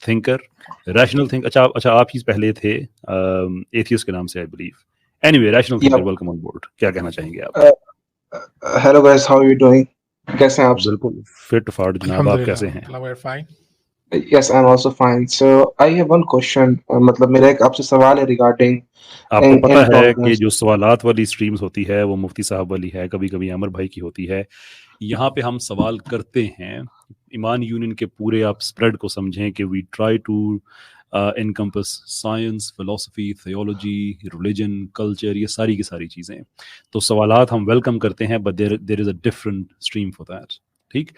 Thinker, rational think, अच्छा आप ही पहले थे एथियस्ट के नाम से I believe. Anyway, rational thinker, welcome on board. क्या कहना चाहेंगे आप? Hello guys, how are you doing? कैसे हैं आप? बिल्कुल फिट फाट जनाब, आप कैसे हैं? Yes, I'm also fine. So I have one question. मतलब मेरा एक आपसे सवाल है regarding आपको पता है कि intolerance. जो सवालात वाली स्ट्रीम्स होती है वो मुफ्ती साहब वाली है, कभी कभी अमर भाई की होती है। यहाँ पे हम सवाल करते हैं, ईमान यूनियन के पूरे आप स्प्रेड को समझें कि we try to encompass science, philosophy, theology, religion, culture, ये सारी की सारी चीज़ें। तो सवालात हम वेलकम करते हैं, but there is a different stream for that. ठीक,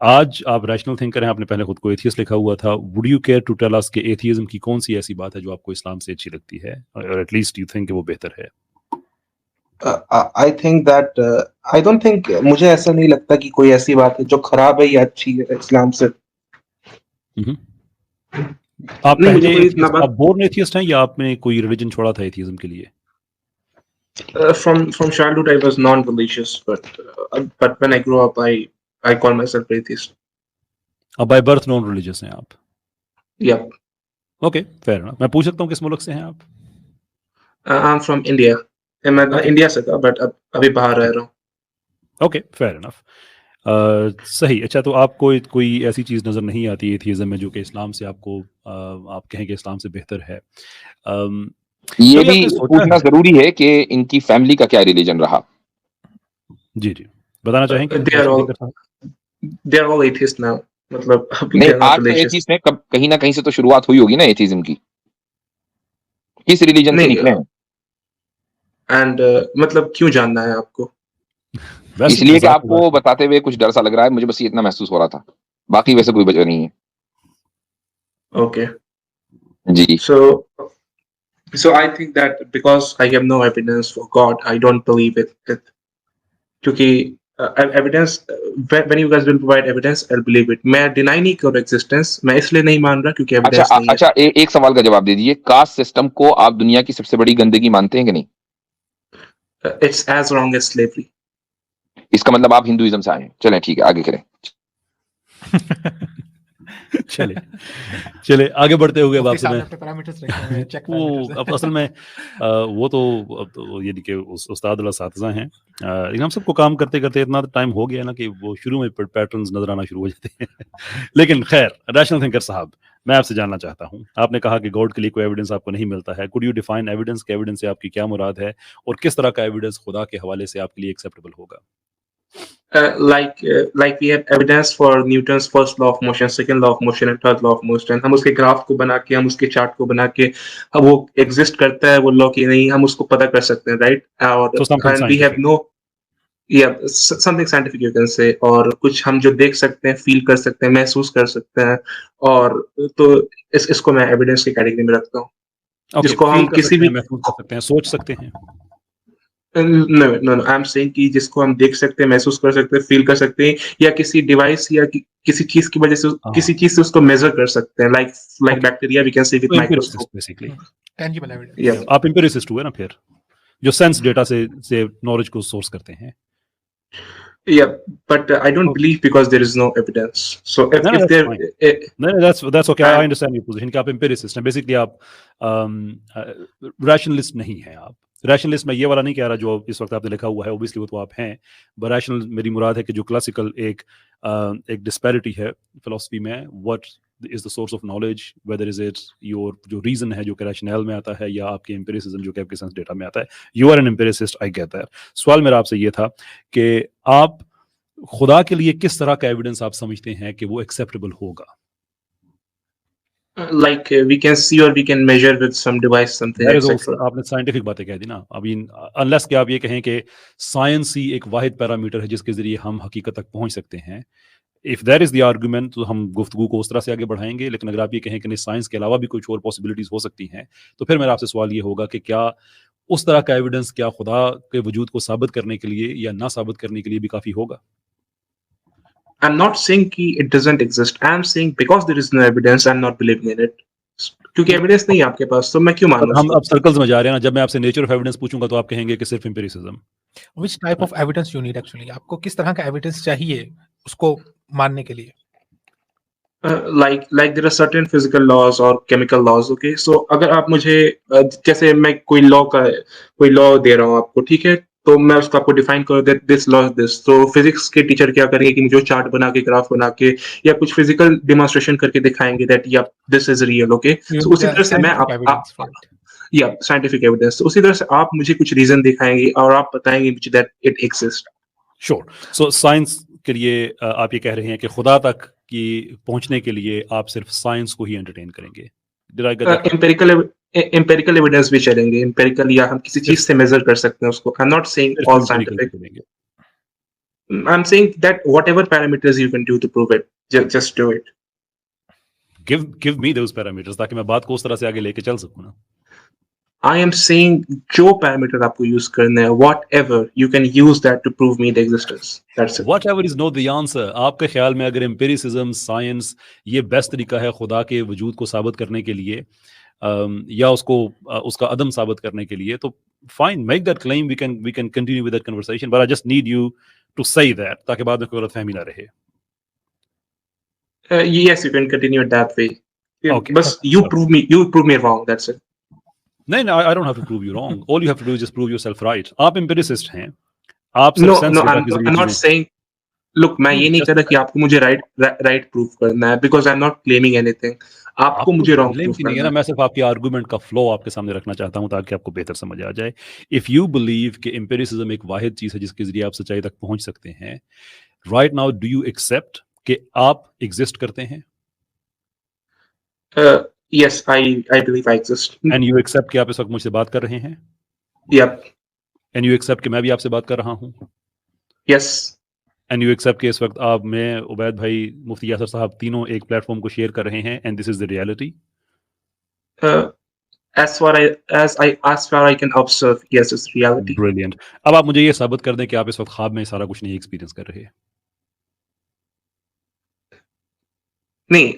आज आप रैशनल थिंकर हैं, आपने पहले खुद को एथियस्ट लिखा हुआ था। Would you care to tell us कि एथियज्म की कौन सी ऐसी बात है जो आपको इस्लाम से अच्छी लगती है, और एटलीस्ट यू थिंक कि वो बेहतर है? I think that I don't think, मुझे ऐसा नहीं लगता कि कोई ऐसी बात है जो खराब है या अच्छी है इस्लाम से। आप पहले आप बोर्न एथियस्ट हैं या आपने कोई रिलीजन छोड़ा था एथियज्म के लिए? From childhood I was non-religious, but when I grew up I call myself atheist. अब बाय बर्थ नॉन रिलीजियस हैं आप? Yep. Okay, fair enough. मैं पूछ सकता हूँ किस मुल्क से हैं आप? I'm from India. मैं इंडिया से था, बट अभी बाहर रह रहा हूँ। Okay, fair enough. सही। अच्छा, तो आपको कोई ऐसी चीज़ नज़र नहीं आती एथियज्म में जो कि इस्लाम से आपको आप कहें कि इस्लाम से बेहतर है? ये भी पूछना जरूरी है कि इनकी फैमिली का क्या रिलीजन रहा। जी जी, बताना चाहेंगे? They are all atheists now. मतलब नहीं, आज तो एथियस्ट में कहीं ना कहीं से तो शुरुआत हुई होगी ना एथियज्म की। किस रिलीजन से निकले हैं? एंड मतलब क्यों जानना है आपको? इसलिए कि आपको बताते हुए कुछ डर सा लग रहा है, मुझे बस ये इतना महसूस हो रहा था, बाकी वैसे कोई वजह नहीं है। ओके जी। So I think that because I have no evidence for God, I don't believe it. क्योंकि evidence, when you guys will provide evidence, I'll believe it. मैं deny नहीं कर existence, मैं इसलिए नहीं मान रहा क्योंकि evidence नहीं है। अच्छा, एक सवाल का जवाब दे दीजिए, कास्ट सिस्टम को आप दुनिया की सबसे बड़ी गंदगी मानते हैं कि नहीं? It's as wrong as slavery. इसका मतलब आप हिंदुइज्म से आए हैं। चलें ठीक है, आगे करें। चले आगे बढ़ते हुए अब आपसे वो अब असल में वो तो ये कि उस्ताद असातिज़ा हैं, लेकिन हम सबको काम करते करते इतना टाइम हो गया ना कि वो शुरू में पैटर्न्स नजर आना शुरू हो जाते हैं। लेकिन खैर, रैशनल थिंकर साहब, मैं आपसे जानना चाहता हूँ, आपने कहा कि गॉड के लिए कोई एविडेंस आपको नहीं मिलता है। कुड यू डिफाइन एविडेंस के एविडेंस से आपकी क्या मुराद है, और किस तरह का एविडेंस खुदा के हवाले से आपके लिए एक्सेप्टेबल होगा? Like we have evidence for Newton's first law of motion, second law of motion and third law of motion. हम उसके ग्राफ को बना के, हम उसके चार्ट को बना के, अब वो एग्जिस्ट करता है वो लॉ की नहीं, हम उसको पता कर सकते हैं, राइट? और and we have no something scientific you can say, और कुछ हम जो देख सकते हैं, फील कर सकते हैं, महसूस कर सकते हैं, और तो इसको मैं एविडेंस की कैटेगरी में रखता हूँ। जिसको हम किसी भी महसूस कर सकते हैं, सोच सकते हैं। No, आई एम सेइंग कि जिसको हम देख सकते हैं, महसूस कर सकते हैं, फील कर सकते हैं, या किसी डिवाइस या किसी चीज की वजह से किसी चीज से उसको मेजर कर सकते हैं, like bacteria we can see with microscope basically. Tangible evidence. आप एम्पिरिसिस्ट हुए ना, फिर जो सेंस डेटा से नॉलेज को सोर्स करते हैं। Yeah, but I don't believe because there is no evidence. So if there, that's okay. I understand your position कि आप empiricist हैं, basically आप rationalist नहीं हैं। आप rationalist, मैं ये वाला नहीं कह रहा जो इस वक्त आपने लिखा हुआ है, obviously वो तो आप हैं, but rational मेरी मुराद है कि जो क्लासिकल एक disparity है philosophy में, what is the source of knowledge, whether is it your जो reason है जो कि rationale में आता है, या आपके empiricism जो कि आपके sense data में आता है। You are an empiricist, I get that. सवाल मेरा आपसे ये था कि आप खुदा के लिए किस तरह का एविडेंस आप समझते हैं कि वो एक्सेप्टेबल होगा? Like we can see or we can measure with some device something etc. आपने साइंटिफिक बातें कह दी ना अभी, अनलेस कि आप ये कहें कि साइंस ही एक वाहिद पैरामीटर है जिसके जरिए हम हकीकत तक पहुंच सकते हैं। If that is the argument, तो हम गुफ्तगू को उस तरह से आगे बढ़ाएंगे। लेकिन अगर आप ये कहें कि नहीं, साइंस के अलावा भी कुछ और पॉसिबिलिटीज हो सकती हैं, तो फिर मेरा आपसे सवाल ये होगा कि क्या उस तरह का एविडेंस क्या खुदा के वजूद को साबित करने के लिए या ना साबित करने के लिए भी काफी होगा? I'm not saying कि it doesn't exist. I'm saying because there is no evidence, I'm not believing in it. क्योंकि एविडेंस नहीं है आपके पास, तो मैं क्यों मानूं? हम अब सर्कल्स में जा रहे हैं ना। जब मैं आपसे नेचर ऑफ एविडेंस पूछूंगा तो आप कहेंगे कि सिर्फ empiricism. Which type of evidence you need actually? आपको किस तरह का एविडेंस चाहिए उसको मानने के लिए? like there are certain physical laws or chemical laws, okay? So अगर आप मुझे जैसे मैं कोई लॉ दे रहा हूँ आपको, ठीक है? तो मैं उसको आपको डिफाइन करूँ that this law is this. तो फिजिक्स के टीचर क्या करेंगे कि मुझे चार्ट बना के, ग्राफ बना के, या कुछ फिजिकल डेमोन्स्ट्रेशन करके दिखाएंगे दैट या दिस इज रियल, ओके? सो उसी तरह से मैं Scientific आप evidence for it. या साइंटिफिक एविडेंस, तो उसी तरह से आप मुझे कुछ रीजन दिखाएंगे और आप बताएंगे मुझे that it exist. Sure. So science के लिए आप ये कह रहे हैं कि खुदा तक की पहुंचने के लिए आप सिर्फ साइंस को ही एंटरटेन करेंगे। Did I get that right? Empirical evidence भी चलेंगे, एम्पेरिकल, या हम किसी चीज से मेजर कर सकते हैं उसको। आई एम नॉट सेइंग सिर्फ ऑल empirical साइंटिफिक, चलेंगे। I am saying that whatever parameters you can do to prove it, just do it. Give me those parameters ताकि मैं बात को उस तरह से आगे लेके चल सकूं ना। आई एम सेइंग जो पैरामीटर आपको यूज करना है, whatever you can use that to prove me the existence, that's it. Whatever is not the answer। आपके ख्याल में अगर एम्पिरिसिज्म, साइंस ये बेस्ट तरीका है खुदा के वजूद को साबित करने के लिए, या उसको उसका अदम साबित करने के लिए, तो fine, make that claim, we can continue with that conversation, but I just need you to say that ताकि बाद में कोई गलतफहमी ना रहे। Yes, you can continue it that way. Okay. But you prove me wrong, that's it. नहीं, I don't have to prove you wrong. All you have to do is just prove yourself right. आप empiricist हैं, आप No, सिर्फ sense data की I'm जरिए not चीजें- saying, look, मैं ये नहीं just- कह रहा कि आपको मुझे right proof करना है, because I'm not claiming anything. आपको मुझे wrong blame proof की नहीं है करना ना, मैं सिर्फ आपके आर्गुमेंट का फ्लो आपके सामने रखना चाहता हूं ताकि आपको बेहतर समझ आ जाए। इफ यू बिलीव कि एम्पिरिसिज्म एक वाहिद चीज है जिसके जरिए आप सच्चाई तक पहुंच सकते हैं, right now do you accept कि आप एग्जिस्ट करते हैं? Yes, I believe I exist. And you accept कि आप इस वक्त मुझसे बात कर रहे हैं? Yep. एंड यू एक्सेप्ट कि मैं भी आपसे बात कर रहा हूं? Yes. एंड यू एक्सेप्ट कि इस वक्त आप, मैं, उबैद भाई, मुफ्ती यासर साहब, तीनों एक प्लेटफॉर्म को शेयर कर रहे हैं, and this is the reality? As far I can observe, yes, it's reality. Brilliant. अब आप मुझे ये साबित कर दें कि आप इस वक्त ख्वाब में सारा कुछ नहीं एक्सपीरियंस कर रहे। नहीं,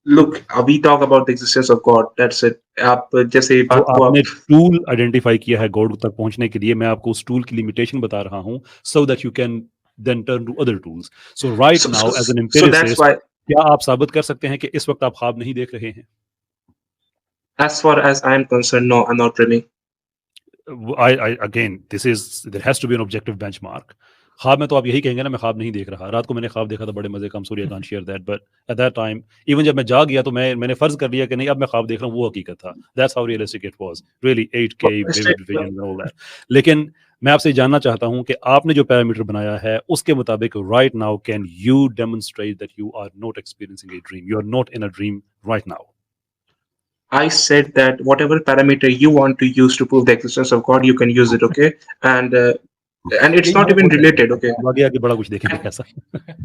look, we talk about the existence of God, that's it. आप जैसे तो बात को आपने टूल आइडेंटिफाई किया है गॉड तक पहुंचने के लिए, मैं आपको उस टूल की लिमिटेशन बता रहा हूं, so that you can then turn to other tools. So right now as an so that's empiricist, why, क्या आप साबित कर सकते हैं कि इस वक्त आप ख्वाब नहीं देख रहे हैं? as far as I am concerned, no, I'm not dreaming. I again, there has to be an objective benchmark. ख्वाब में तो आप यही कहेंगे ना, मैं ख्वाब नहीं देख रहा। रात को मैंने ख्वाब देखा था बड़े मजे का, Surya can't share that, but at that time even जब मैं जाग गया तो मैंने फर्ज कर लिया कि नहीं, अब मैं ख्वाब देख रहा हूँ, वो हकीकत था। That's how realistic it was, really 8K vivid vision and all that। लेकिन मैं आपसे जानना चाहता हूं कि आपने जो पैरामीटर बनाया है उसके मुताबिक right now can you demonstrate that you are not experiencing a dream, you are not in a dream right now? I said that whatever parameter you want to use to prove the existence of God, you can use it, okay? And it's not even related, okay? आगे आगे बड़ा कुछ देखेंगे कैसा।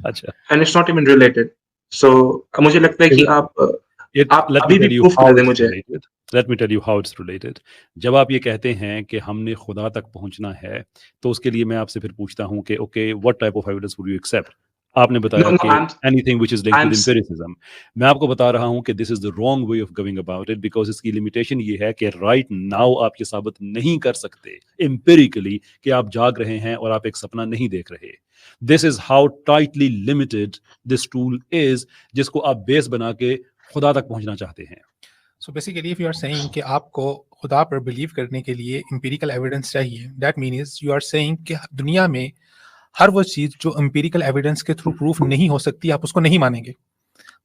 अच्छा, And it's not even related. So मुझे लगता है कि आप अभी भी प्रूफ कर दें मुझे। Let me tell you how it's related. जब आप ये कहते हैं कि हमने खुदा तक पहुंचना है, तो उसके लिए मैं आपसे फिर पूछता हूं कि okay, what type of evidence would you accept? आपने बताया कि anything which is linked with empiricism. मैं आपको बता रहा हूं कि this is the wrong way of going about it, because इसकी लिमिटेशन ये है कि राइट नाउ आप ये साबित नहीं कर सकते एम्पिरिकली कि आप जाग रहे हैं और आप एक सपना नहीं देख रहे। This is how tightly limited this tool is, जिसको आप बेस बना के खुदा तक पहुंचना चाहते हैं। So basically, if you are saying कि आपको खुदा पर बिलीव करने के लिए empirical evidence चाहिए, that means you are saying कि दुनिया में हर वो चीज़ जो empirical evidence के थ्रू प्रूफ नहीं हो सकती, आप उसको नहीं मानेंगे।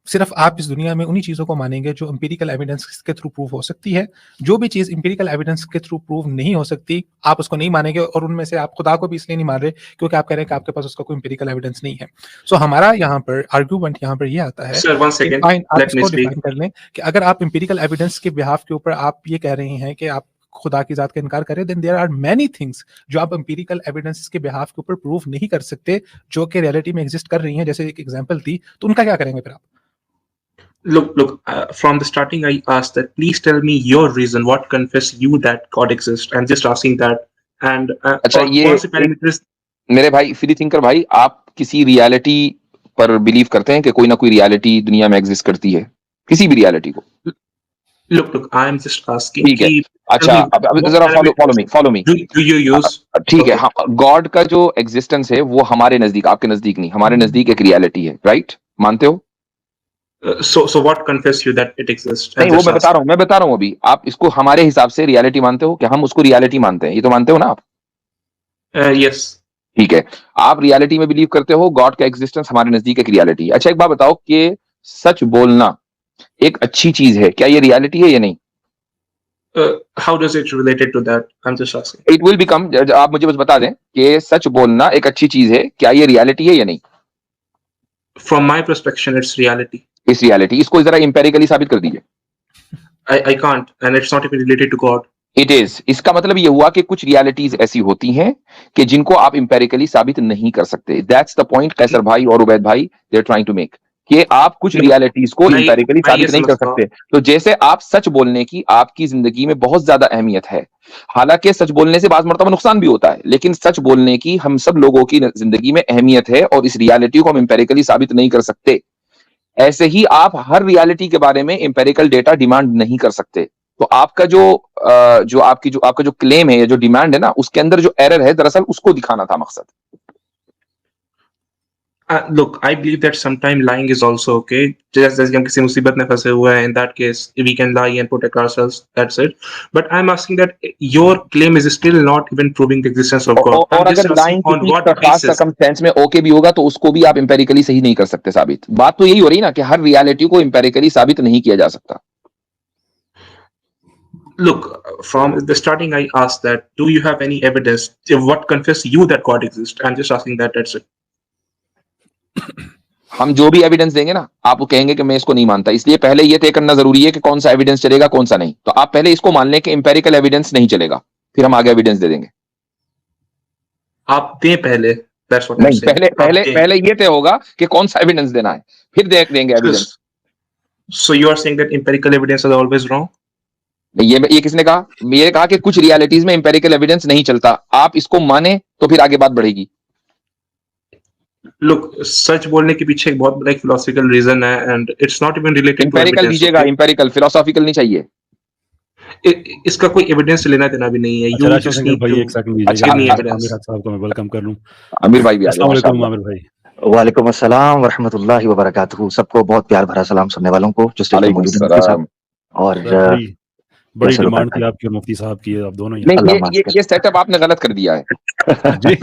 सिर्फ आप इस दुनिया में उन्हीं चीज़ों को मानेंगे जो empirical evidence के थ्रू प्रूफ हो सकती है। जो भी चीज़ empirical evidence के थ्रू प्रूफ नहीं हो सकती, आप उसको नहीं मानेंगे। और उनमें से आप खुदा को भी इसलिए नहीं मान रहे क्योंकि आप कह रहे हैं कि आपके पास उसका कोई empirical evidence नहीं है। सो हमारा यहाँ पर आर्ग्यूमेंट यहाँ पर ये आता है, Sir, one second, आप let me इसको speak. डिफाइन कर लें कि अगर आप empirical evidence के बिहाफ के ऊपर आप ये कह रहे हैं कि आप खुदा की जात का इनकार करें, then there are many things जो आप empirical evidence के बिहाफ के ऊपर प्रूफ नहीं कर सकते, जो कि रियलिटी में एग्जिस्ट कर रही हैं। जैसे एक एग्जांपल थी, तो उनका क्या करेंगे फिर आप? Look, from the starting I asked that please tell me your reason, what convince you that God exists. I'm just asking that. And अच्छा, ये कौन से parameters? मेरे भाई फ्री थिंकर भाई, आप किसी रियलिटी पर बिलीव करते हैं कि कोई ना कोई रियलिटी दुनिया में एग्जिस्ट करती है, किसी भी रियलिटी को? Look, I'm just asking. ठीक है, अच्छा, अब जरा follow me. Do you use? ठीक है, गॉड का जो एग्जिस्टेंस है वो हमारे नजदीक, आपके नजदीक नहीं, हमारे नजदीक एक रियलिटी है, राइट? मानते हो? So what convinces you that it exists? नहीं, I'm वो just asking. मैं बता रहा हूँ अभी। आप इसको हमारे हिसाब से रियलिटी मानते हो, क्या हम उसको रियलिटी मानते हैं? ये तो मानते हो ना आप? Yes. ठीक है, आप रियलिटी में बिलीव करते हो, गॉड का एग्जिस्टेंस हमारे नजदीक एक रियलिटी है। अच्छा, एक बात बताओ कि सच बोलना एक अच्छी चीज है, क्या ये रियलिटी है या नहीं? How does it related to that? I'm just asking. It will become, आप मुझे बस बता दें कि सच बोलना एक अच्छी चीज है, क्या ये रियलिटी है या नहीं? From my perspective, it's reality. इस रियलिटी, इसको जरा इंपेरिकली साबित कर दीजिए। I can't, and it's not even related to God. It is, इसका मतलब ये हुआ कि कुछ रियलिटीज ऐसी होती हैं कि जिनको आप इंपेरिकली साबित नहीं कर सकते। दैट्स द पॉइंट कैसर भाई और उबैद भाई they are trying to make, कि आप कुछ रियलिटीज को इंपेरिकली मैं साबित ये नहीं कर समझता हूँ। सकते। तो जैसे आप सच बोलने की आपकी जिंदगी में बहुत ज्यादा अहमियत है, हालांकि सच बोलने से बाज़ मर्तबा नुकसान भी होता है, लेकिन सच बोलने की हम सब लोगों की जिंदगी में अहमियत है और इस रियलिटी को हम इंपेरिकली साबित नहीं कर सकते। ऐसे ही आप हर रियलिटी के बारे में इंपेरिकल डेटा डिमांड नहीं कर सकते। तो आपका जो आपका जो क्लेम है या जो डिमांड है ना, उसके अंदर जो एरर है, दरअसल उसको दिखाना था मकसद। Look, I believe that sometimes lying is also okay. जैसे हम किसी मुसीबत में फंसे हुए हैं, in that case we can lie and protect ourselves. That's it. But I'm asking that your claim is still not even proving the existence of God. और I'm just अगर asking लाइन on किसी what खास basis. Circumstance में okay भी होगा तो उसको भी आप इंपेरिकली सही नहीं कर सकते साबित। बात तो यही हो रही है ना कि हर रियलिटी को इंपेरिकली साबित नहीं किया जा सकता। Look, from the starting, I asked that, do you have any evidence? What confess you that God exists? I'm just asking that. That's it. हम जो भी एविडेंस देंगे ना, आप वो कहेंगे कि मैं इसको नहीं मानता, इसलिए पहले ये तय करना जरूरी है कि कौन सा एविडेंस चलेगा, कौन सा नहीं। तो आप पहले इसको मान लें कि इंपेरिकल एविडेंस नहीं चलेगा, फिर हम आगे एविडेंस दे देंगे। आप दें पहले। That's what I'm नहीं, saying. पहले ये तय होगा कि कौन सा एविडेंस देना है, फिर देंगे evidence. So you are saying that empirical evidence is always wrong? ये किसने कहा? ये कहा कि कुछ रियलिटीज में इंपेरिकल एविडेंस नहीं चलता। आप इसको माने तो फिर आगे बात बढ़ेगी। Look, सच बोलने के पीछे एक बहुत बड़ा फिलोसॉफिकल रीजन है, and it's not even related to empirical evidence. दीजिएगा, इंपेरिकल, फिलोसॉफिकल नहीं चाहिए। इसका कोई एविडेंस लेना देना भी नहीं है। अच्छा, You Rashid just Singh need भाई to एक सेकंड give दीजिएगा, me मैं evidence. आमिर हक साहब को मैं वेलकम कर लूं। आमिर भाई भी आ गए, अस्सलाम वालेकुम माशाल्लाह। आमिर भाई। वालेकुम अस्सलाम वरहमतुल्लाहि वबरकातुहू। सबको बहुत प्यार भरा सलाम सुनने वालों को जो स्टेज पे वालेकुम मौजूद हैं मुफ्ती साहब। और सर बड़ी कैसे डिमांड रुपए थी आपकी और मुफ्ती साहब की, आप दोनों नहीं, यहाँ। अल्लाह ये सेटअप आपने गलत कर दिया है। जी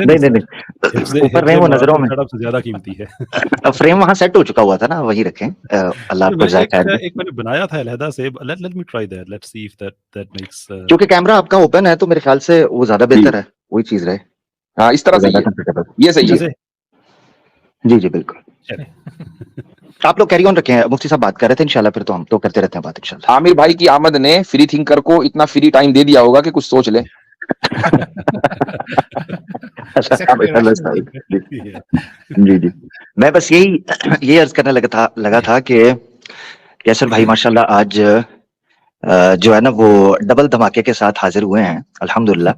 नहीं ऊपर रहे वो नजरों में। सेटअप से ज्यादा कीमती है। फ्रेम वहां सेट हो चुका हुआ था ना, वही रखें। अल्लाह आपको जाए खैर दे। एक मैंने बनाया था अलहदा से, let me try that, let's see if that makes. क्योंकि कैमरा आपका ओपन है तो मेरे ख्याल से वो ज्यादा बेहतर है, वही चीज रहे। हाँ, इस तरह से ज्यादा कंफर्टेबल। ये सही है। जी बिल्कुल। आप लोग कैरी ऑन रखें, मुफ्ती साहब बात कर रहे थे, इंशाल्लाह फिर तो हम तो करते रहते हैं बात इंशाल्लाह। आमिर भाई की आमद ने फ्री थिंकर को इतना फ्री टाइम दे दिया होगा कि कुछ सोच ले। जी मैं बस यही अर्ज करने लगा था कि कैसर भाई माशाल्लाह आज जो है ना वो डबल धमाके के साथ हाजिर हुए हैं अल्हम्दुलिल्लाह।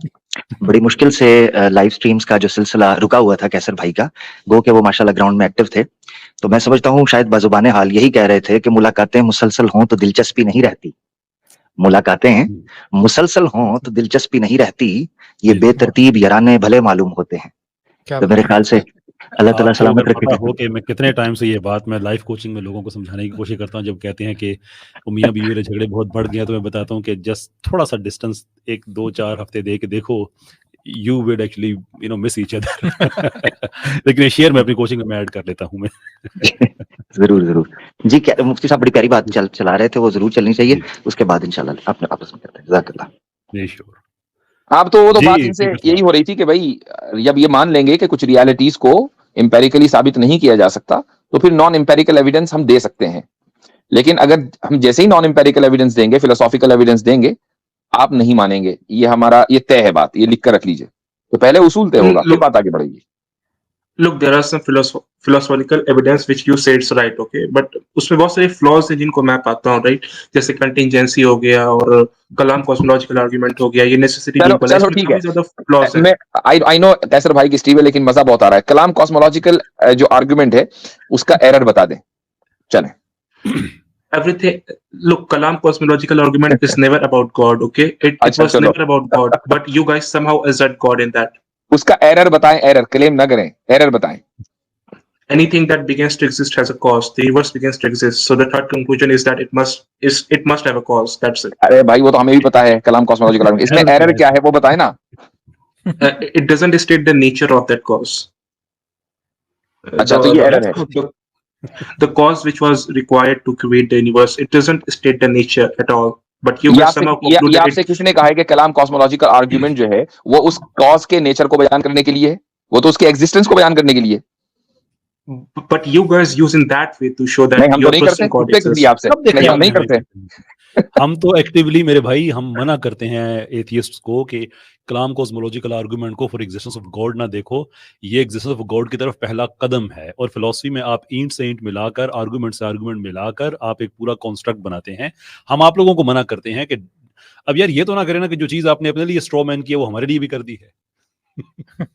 बड़ी मुश्किल से लाइव स्ट्रीम्स का जो सिलसिला रुका हुआ था कैसर भाई का, गो के वो माशाल्लाह ग्राउंड में एक्टिव थे। तो मैं समझता हूँ शायद बाजुबाने हाल यही कह रहे थे कि मुलाकातें मुसलसल हों तो दिलचस्पी नहीं रहती, मुलाकातें मुसलसल हों तो दिलचस्पी नहीं रहती, ये बेतरतीब याराने भले मालूम होते हैं। तो मेरे ख्याल से अल्लाह ताला सलामत रखे। हो कि मैं कितने टाइम से ये बात मैं लाइफ कोचिंग में लोगों को समझाने की कोशिश करता हूँ, जब कहते हैं कि मियां बीवी वाले झगड़े बहुत बढ़ गए, तो मैं बताता हूँ कि जस्ट थोड़ा सा डिस्टेंस 1-2-4 हफ्ते दे के देखो, you will actually miss each other. लेकिन शेयर मैं अपनी कोचिंग में ऐड कर लेता हूँ मैं। जरूर जी। क्या मुफ्ती साहब बड़ी प्यारी बात चला रहे थे, वो जरूर चलनी चाहिए, उसके बाद इंशाल्लाह अपने आपस में करते हैं। जज़ाकल्लाह। जी श्योर। आप तो वो तो बात इनसे यही हो रही थी कि भाई जब ये मान लेंगे कि कुछ रियलिटीज को इंपेरिकली साबित नहीं किया जा सकता, तो फिर नॉन इंपेरिकल एविडेंस हम दे सकते हैं। लेकिन अगर हम जैसे ही नॉन इंपेरिकल एविडेंस देंगे, फिलोसॉफिकल एविडेंस देंगे, आप नहीं मानेंगे। ये हमारा ये तय है बात, ये लिख कर रख लीजिए। तो पहले उसूल तय होगा, फिर बात आगे बढ़ेगी। Look, there are some philosophical evidence which you say it's right, okay, but उसमें बहुत सारे flaws हैं जिनको मैं पाता हूँ, right? जैसे contingency हो गया और कलाम cosmological argument हो गया, ये necessity नहीं बोला, चलो ठीक है, ज़्यादा flaws हैं। मैं I know कैसर भाई की स्टीव है, लेकिन मजा बहुत आ रहा है। कलाम कॉस्मोलॉजिकल जो आर्गुमेंट है उसका एरर बता दें, चलें। Everything, look, Kalam cosmological argument is never about God, okay? It was never about God, but you guys somehow assert God in that. उसका एरर बताएं, एरर क्लेम ना करें, एरर बताएं। anything that begins to exist has a cause. The universe begins to exist. So the third conclusion is that it must have a cause. That's it. अरे भाई वो तो हमें भी पता है कलाम कॉस्मोलॉजिकल आर्गुमेंट, इसमें एरर क्या है वो बताए ना। It doesn't state the nature of that cause. अच्छा तो ये एरर है। The cause which was required to create the universe, it doesn't state the nature at all. But you ये guys आपसे somehow ये concluded आपसे it. किसने कहा है कि कलाम कॉस्मोलॉजिकल आर्गुमेंट जो है वो उस कॉज के नेचर को बयान करने के लिए है, वो तो उसके एग्जिस्टेंस को बयान करने के लिए। But you guys use in that way to show that नहीं हम तो your नहीं करते, person God किसने exists. कही आपसे? सब देखें नहीं हम हमने नहीं करते। हम तो एक्टिवली मेरे भाई हम मना करते हैं एथियस्ट्स को कि कलाम कॉस्मोलॉजिकल आर्गुमेंट को फॉर एग्जिस्टेंस ऑफ गॉड ना देखो, ये एग्जिस्टेंस ऑफ गॉड की तरफ पहला कदम है। और फिलॉसफी में आप ईंट से ईंट मिलाकर आर्गुमेंट से आर्गुमेंट मिलाकर आप एक पूरा कॉन्स्ट्रक्ट बनाते हैं। हम आप लोगों को मना करते हैं कि अब यार ये तो ना करें ना कि जो चीज आपने अपने लिए स्ट्रॉ मैन की है वो हमारे लिए भी कर दी है।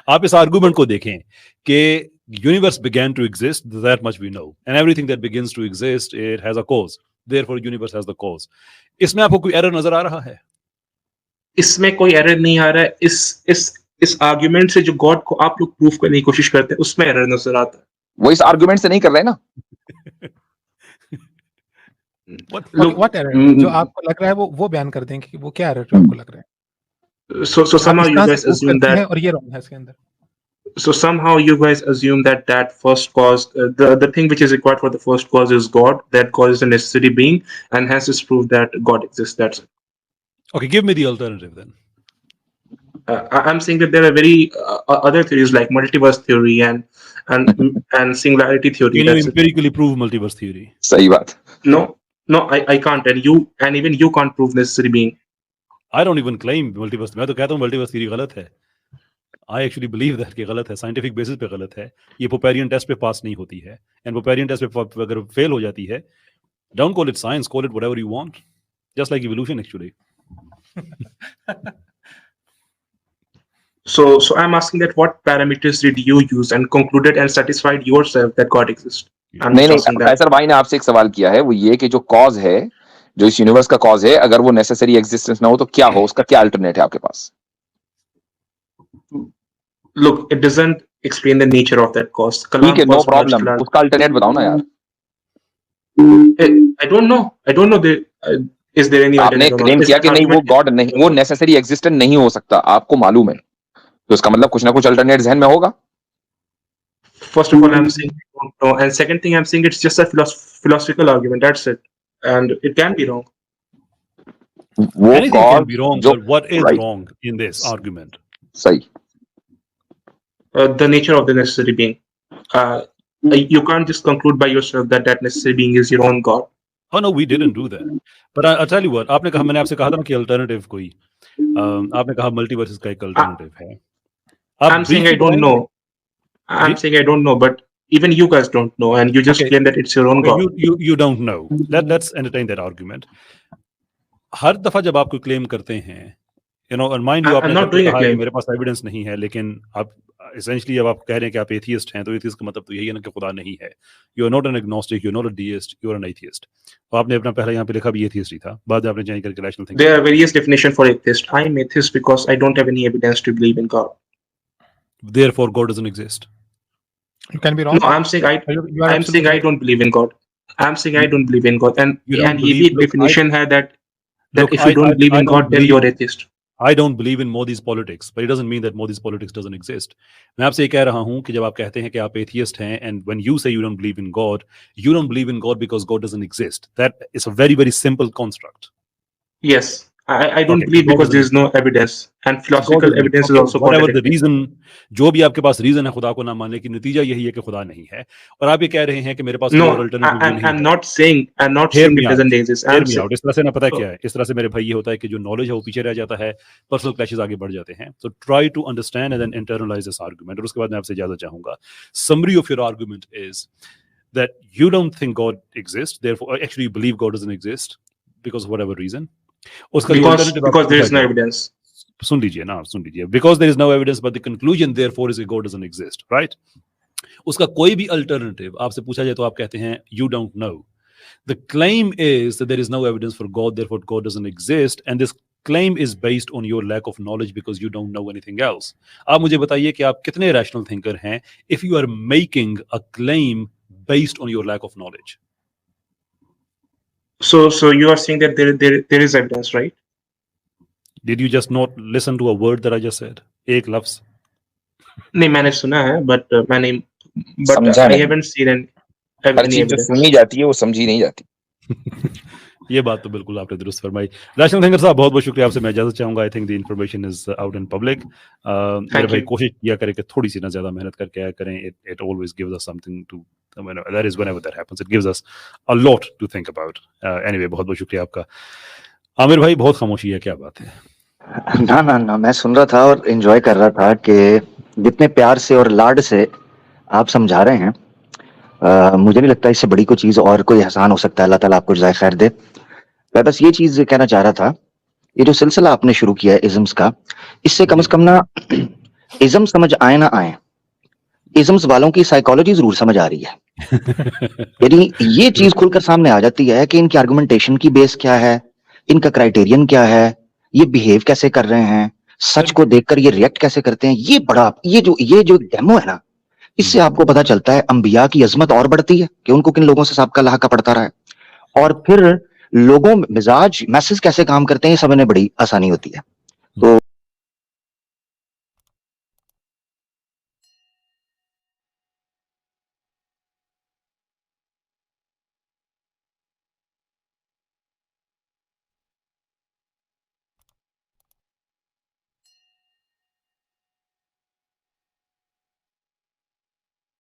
आप इस आर्गुमेंट को देखें कि universe began to exist, that much we know, and everything that begins to exist it has a cause, therefore universe has the cause. इसमें आपको कोई एरर नजर आ रहा है? इसमें कोई एरर नहीं आ रहा है। इस आर्गुमेंट से जो गॉड को आप लोग प्रूफ करने की कोशिश करते हैं उसमें एरर नजर आता है। वो इस आर्गुमेंट से नहीं कर रहे ना। what error जो आपको लग रहा है वो बयान कर देंगे कि वो क्या एरर जो आपको लग रहा है। So somehow you guys assume that और ये रॉन्ग है इसके अंदर। So somehow you guys assume that first cause, the thing which is required for the first cause is God. That God is a necessary being, and hence it's proved that God exists. That's it. Okay, give me the alternative then. I'm saying that there are very other theories like multiverse theory and singularity theory. Can you That's it. empirically prove multiverse theory? सही बात। No, I can't. And even you can't prove necessary being. I don't even claim multiverse. मैं तो कहता हूँ multiverse theory गलत है। I actually believe that कि गलत है, साइंटिफिक बेसिस पे गलत है। ये पोपेरियन टेस्ट पे पास नहीं होती है, एंड पोपेरियन टेस्ट पे अगर फेल हो जाती है, don't call it science, call it whatever you want, just like evolution actually. So I'm asking that what parameters did you use and concluded and satisfied yourself that God exists? I'm नहीं just asking that. Faisal भाई ने आपसे एक सवाल किया है, वो ये कि जो कॉज है, जो इस यूनिवर्स का कॉज है, अगर वो नेसेसरी एग्जिस्टेंस ना हो तो क्या हो, उसका क्या अल्टरनेट है आपके पास? Look, it doesn't explain the nature of that cause. ठीक है, नो प्रॉब्लम, उसका अल्टरनेट बताओ ना यार। I don't know is there any आपने alternative? क्लेम किया कि नहीं वो गॉड नहीं, वो नेसेसरी एग्जिस्टेंट नहीं हो सकता, आपको मालूम है, तो इसका मतलब कुछ ना कुछ अल्टरनेट जहन में होगा। First of all, I'm saying I don't know, and second thing, I'm saying it's just a philosophical argument. That's it, and it can be wrong. वो Anything can be cause wrong, जो but what is right. wrong in this argument? सही। The nature of the necessary being. You can't just conclude by yourself that necessary being is your own God. Oh no, we didn't do that. But I'll tell you what, आपने कहा, मैंने आपसे कहा था ना कि alternative कोई, आपने कहा मल्टीवर्स का एक अल्टरनेटिव है। I'm saying I don't know. I'm saying I don't know, but even you guys don't know, and you just Okay. claim that it's your own God. You don't know. Let's entertain that argument. हर दफा जब आप कोई claim करते हैं, you know, and mind you, I'm not doing a कहा कि claim. मेरे पास evidence नहीं है, लेकिन आप essentially जब आप कह रहे हैं कि आप एथियस्ट हैं, तो एथियस्ट का मतलब तो यही है ना कि खुदा नहीं है। You are not an agnostic, you are not a deist, you are an atheist. तो आपने अपना पहला यहाँ पे लिखा भी एथियस्ट ही था, बाद में आपने चेंज करके rational thinking. There are various definitions for atheist. I'm atheist because I don't have any evidence to believe in God. Therefore, God doesn't exist. You can be wrong. No, I'm saying You are I'm saying I don't believe in God. I'm saying I don't believe in God, and You don't ये भी believe- एक look, definition है that Look, if you don't believe in don't God, then believe- you're atheist. I don't believe in Modi's politics, but it doesn't mean that Modi's politics doesn't exist. मैं आपसे ये कह रहा हूँ कि जब आप कहते हैं कि आप एथियस्ट हैं, and when you say you don't believe in God, you don't believe in God because God doesn't exist. That is a very, very simple construct. Yes, I don't Okay, believe God because doesn't there is no evidence, and philosophical God evidence is okay, also whatever the contradictory. reason, जो भी आपके पास reason है खुदा को ना मानने की, नतीजा यही है कि खुदा नहीं है। और आप ये कह रहे हैं कि मेरे पास No, कोई alternative view नहीं I'm है। not saying Hear it me out. doesn't exist. Hear I'm me saying out. इस तरह से ना पता है Oh. क्या है, इस तरह से मेरे भाई ये होता है कि जो नॉलेज है वो पीछे रह जाता है, पर्सनल क्लैशेस आगे बढ़ जाते हैं। So try to understand and then internalize this argument. और उसके बाद मैं आपसे इजाजत चाहूंगा। Summary of your argument is that you don't think God exists, therefore actually you believe God doesn't exist because of whatever reason. उसका जो alternative because there is आपको no है, evidence. सुन लीजिए, because there is no evidence but the conclusion therefore is that God doesn't exist, right? उसका कोई भी alternative आपसे पूछा जाए तो आप कहते हैं you don't know. The claim is that there is no evidence for God, therefore God doesn't exist, and this claim is based on your lack of knowledge because you don't know anything else. आप मुझे बताइए कि आप कितने rational thinker हैं if you are making a claim based on your lack of knowledge. So you are saying that there is evidence, right? Did you just not listen to a word that I just said? एक लफ्ज. नहीं, मैंने सुना है, but समझा I नहीं। haven't seen हर any चीज जो evidence. सुनी जाती है वो समझी नहीं जाती। ये बात तो बिल्कुल आपने दुरुस्त फरमाई। रैशनल थिंकर साहब, बहुत बहुत शुक्रिया, आपसे मैं इजाजत चाहूंगा। I think the information is out in public. मेरे भाई you. कोशिश किया करें कि थोड़ी सी ना ज्यादा मेहनत करके आया करें। It always gives us something to, that is whenever that happens, it gives us a lot to think about. Anyway, बहुत बहुत शुक्रिया आपका। आमिर भाई, बहुत खामोशी है, क्या बात है? ना ना ना, मैं सुन रहा था और एंजॉय कर रहा था कि जितने प्यार से और लाड से आप समझा रहे हैं, मुझे नहीं लगता इससे बड़ी कोई चीज और कोई एहसान हो सकता है। अल्लाह ताला आपको जज़ाए खैर दे। मैं बस ये चीज कहना चाह रहा था, ये जो सिलसिला आपने शुरू किया है इज़म्स का, इससे कम से कम ना इज़म समझ आए ना आए, इज़म्स वालों की साइकोलॉजी जरूर समझ आ रही है। यानी ये चीज खुलकर सामने आ जाती है कि इनकी आर्गुमेंटेशन की बेस क्या है, इनका क्राइटेरियन क्या है, ये बिहेव कैसे कर रहे हैं, सच को देखकर ये रिएक्ट कैसे करते हैं। ये बड़ा, ये जो डेमो है ना, इससे आपको पता चलता है अंबिया की अजमत और बढ़ती है कि उनको किन लोगों से सबका लाका पड़ता रहा है, और फिर लोगों मिजाज मैसेज कैसे काम करते हैं, ये समझने बड़ी आसानी होती है। तो